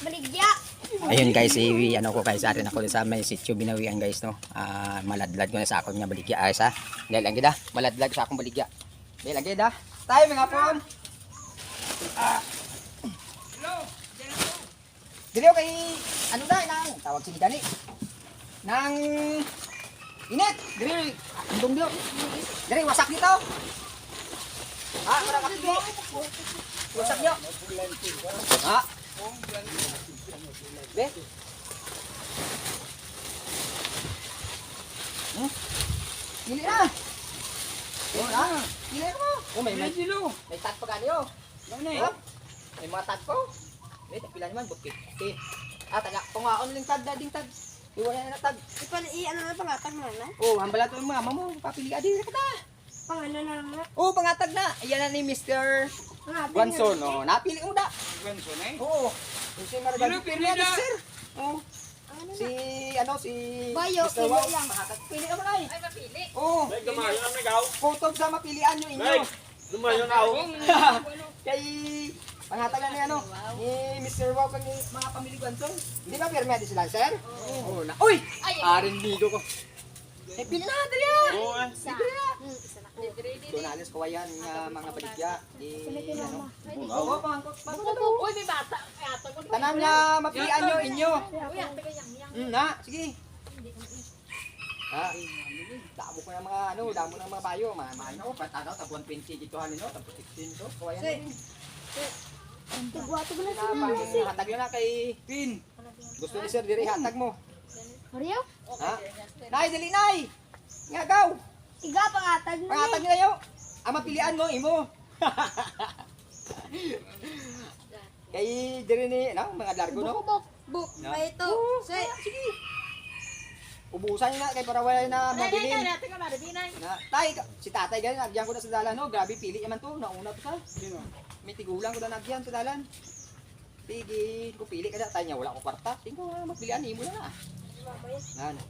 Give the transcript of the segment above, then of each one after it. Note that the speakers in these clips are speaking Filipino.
Baligya. Ayun guys, ano ko guys, atin ako sa may sitio binawian guys no. Maladlad ko na sa akong nga baligya ay sa. Dahil lang gida, maladlad sa akong baligya. Dahil lang gida. Tayo mga pon. Dili kay ano na nang tawag si Dani. Nang init, dili andong dio. Dili wasak dito. Para kapit. Wasak dio. Be. Pili na. Oh, na. Pili mo. Oh, may tag pa ganyo. May mga tag po. Pila naman bukit. Okay. Taga tungaon lang tag dading tag. Iwala na tag. Ano na pangatag mo na? Oh, hambala to yung mama mo. Papili ka din ka. Pangano na lang na? Oh, pangatag na. Ayan na ni Mr. Guanson. Oh, napili mo da. Guanson eh? Oo. Si Margarita. Pili na. Sir. Oh. Si Bayo, Mr. pili Wow. lang. Pili ka ba kay? Ay, mapili. Oo. Ay, gamayo na may gaw. Kutob sa mapilian nyo inyo. Ay, lumayo na ako. Kay pangatag na ni ano, ni Mr. Wow kang mga pamilya Guanson. Hindi ba pirmedi sila, sir? Oo. Na. Uy! Arin ligo ko. Pili na, dali yan! Oo eh. Sige na. Isa na. Doon alis ko yan nga mga baligya. Ano? Una. Oo, pangkot. Uy, may bata. Ay, atag mo. Tanam niya, mapilian nyo inyo. Uy, atag ka yang. Na, sige. Damo ko ng mga ano, damo ng mga bayo. Mahay na ko, patagaw, tabuan 20 dito halin, no? Tapos 16 to. Kawayan din. Tugwato ko na Hatag yun na kay Pin. Gusto ni Sir, diri hatag mo. Mario? Ha? Nay, dali nay! Nga gaw! Iga, pangatag mo. Pangatag nyo yun. Ang mapilian mo, imo. Kay diri ni, no? Mga largo, no? Buk. No? May ito. Say. Sige. Ubusan nyo na, kay para wala na mabilin. Tay, si tatay ganyan, nagyan ko na sa dalan, no? Grabe, pili naman to. Nauna to sa. May tigulang ko na nagyan sa dalan. Sige, ko pili ka na. Tay niya, wala ko kwarta. Tingko, mapilian, imo na na. Nan.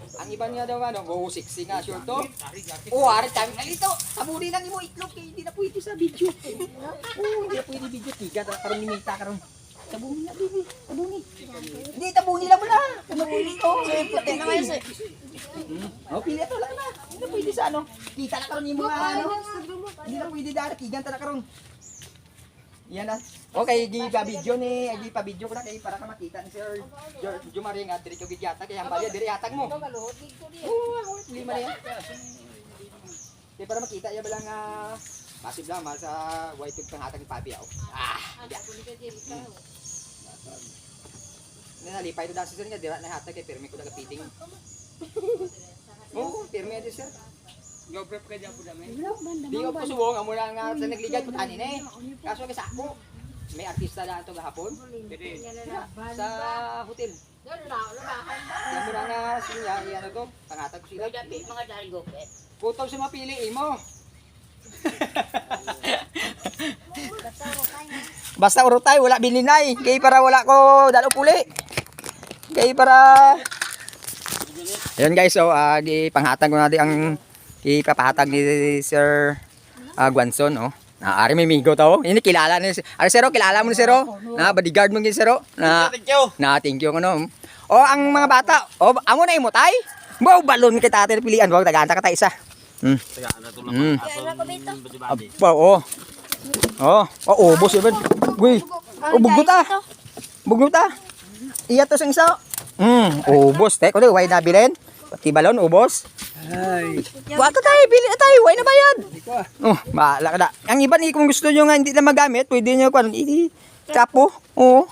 Ang iba nga daw ano, go 60 nga sure to. Oh, ari tayo alito. Sabuni lang imo itlog kay hindi na pwede sa video. Oh, hindi na pwede video tiga karon minita karon. Sabuni na bibi, sabuni. Hindi tabuni lang mo na. Sabuni to. Puti na kayo. Oh, pili to lang na. Hindi na pwede sa ano. Kita na karon imo ano. Hindi na pwede dara tigan ta na karon. Yan na. Okay, gi-video ni, gi-pa-video ko na kay para ka makita ni Sir Jumari nga diri ko gidyata kay ang balya diri hatag mo. Oo, lima na yan. Kaya para makita ya balang masib lang sa white tug panghatag ni Papi ako. Nalipay to dasi sir nga dira na hatag kay permi ko daga piting. Oo, permi adi sir. Go prep ka dyan po namin. Di ko po subong amo lang nga sa nagligad po tanin eh. Kaso kay sako. May artista na to gahapon. Sa hotel. Yan mo na nga siya, ano to, pangatag ko sila. Mga dahil gopet. Kutob sa mapili mo. Basta urutay, wala bininay. Kaya para wala ko dalo puli. Kaya para... Ayun guys, so panghatag ko natin ang ipapahatag ni Sir Guanson, oh. Ari may migo to. Ini kilala ni Ari Sero, kilala mo ni Sero? Na bodyguard mo ni Sero? Thank you ano. Oh, ang mga bata. Oh, amo na imutay. Mo balon kay tatay pilian, wag tagaanta ka ta isa. Taga na to lang. Oh. Oh, ubos yun. Uy. Bugot ah. Bugot ah. Iya to sing isa. Ubos te. Kuno way nabilin. Pati balon ubos. Ay. Wato tayo, bili na tayo, way na bayad. Oh, bahala ka na. Ang iba ni kung gusto nyo nga hindi na magamit, pwede nyo kung i-chapo. Oo.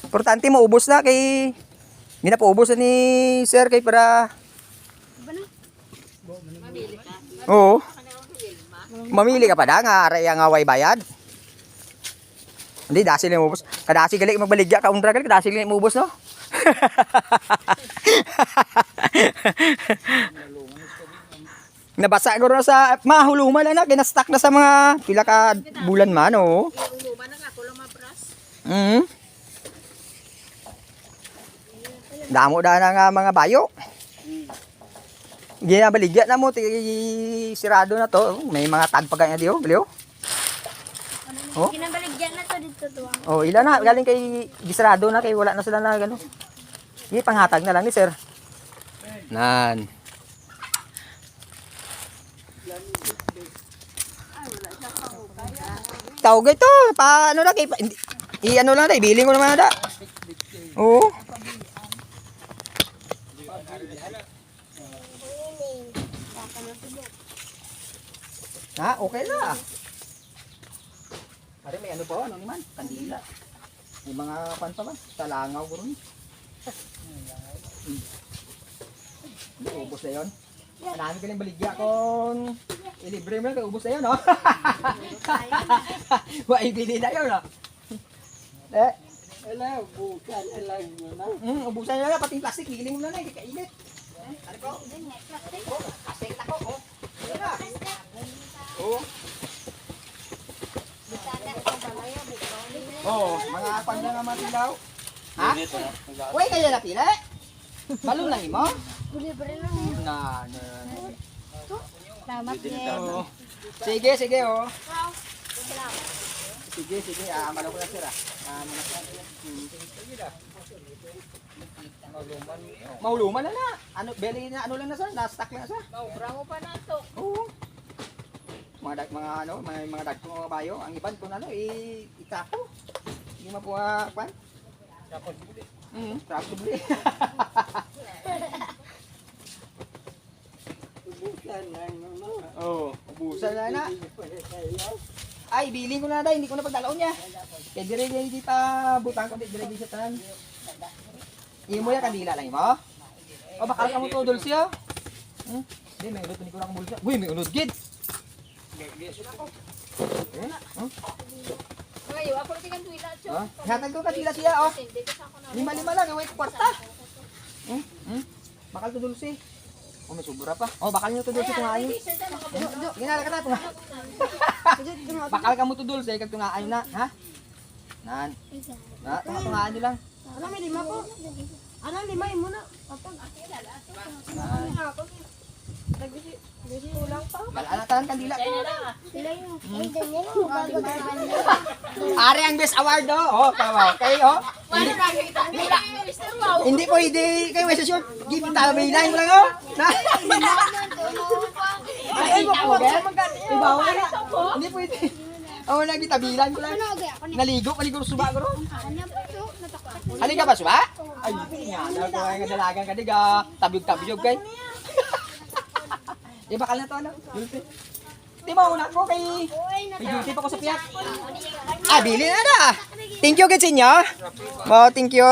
Importante mo ubos na kay hindi na po ubos na ni Sir kay para Oo. Mamili ka pa da nga aray nga way bayad. Hindi dasi lang ubos. Kadasi gali magbaligya ka undra gali kadasi lang ubos no. Nabasa ko na sa mahuluman na kinastock na sa mga pila ka bulan man oh. Luma na ako lang mabras. Damo da na nga mga bayo. Ginabaligya na mo sirado na to. May mga tag pa kanya diyo, baliw. Oh? Ginabaligyan na to dito. Oh, ilan na? Galing kay Gisrado na, kay wala na sila na gano. Sige, panghatag na lang ni sir. Nan. Tawag ito, pa ano na kay i-ano lang na, ibiling ko naman na da. Oo. Ha, okay na. Pare may ano pa, ano naman? Kandila. May mga pan pa ba? Talangaw ko rin. Ubus na yun. Marami ka ng baligya kung ilibre mo lang, ubus na yun, no? Waibili na yun, no? Eh, ubusan nyo na, pati yung plastic, higiling mo na na, kakainit. Ano po? Plastic na ko, oh. Ayun na. Oo. Oo, mga panda nga matilaw. Ha? Uy, kaya na pila? Balong lang mo? Na. Salamat din. Oo. Sige, sige, oh. Sige, malaw ko na sir, ah. Mauluman na na. Ano, belly na, ano lang na sir, na-stack lang na sir. Bravo pa na to. Oo. Mga dagkong mga bayo, ang iban ko na ano, itapo. Hindi mo po, kwan? Tapos buli. Tapos buli. Oo, ubusan na na. Ay, biling ko na dahil, hindi ko na pagdalaon niya. Kaya dire di pa butang ko, dire di sa tanan. Imo ya kandila lang mo. O bakal ka mo to dulce yo. Di may ulod ni ko lang bulsa. Uy, may ulod gid. Ngayon, ako rin kan tuila, Cho. Hatag ko kandila siya, oh. Lima lang, away ko kwarta. Bakal to dulce. Oh, may sobra pa. Oh, bakal nyo to dulce tungain. Ginala ka na tunga. Bakal ka mo to dulce kag tungain na, ha? Nan. Na, tungaan nyo lang. Ano may lima po? Anong lima mo na? Kapag Gusto ulang pa. Balaan kandila ko. Sila yung ganyan mo bago Ari ang best award do. Oh, kawaw. Kayo, oh. Hindi ko kayo may session. Give tabilan ko lang, oh. Na. Ay, mo po. Ibawa na. Hindi pwede. Oh, lagi tabilan ko lang. Naligo sa suba ko ro. Halika ba suba? Ay, nga ko ay dalagang kadiga. Tabyog kay. Di bakal na to ano? Di ba una ko kay duty pa ko sa piyak. Ah, bili na na. Thank you gid sa inyo. Thank you.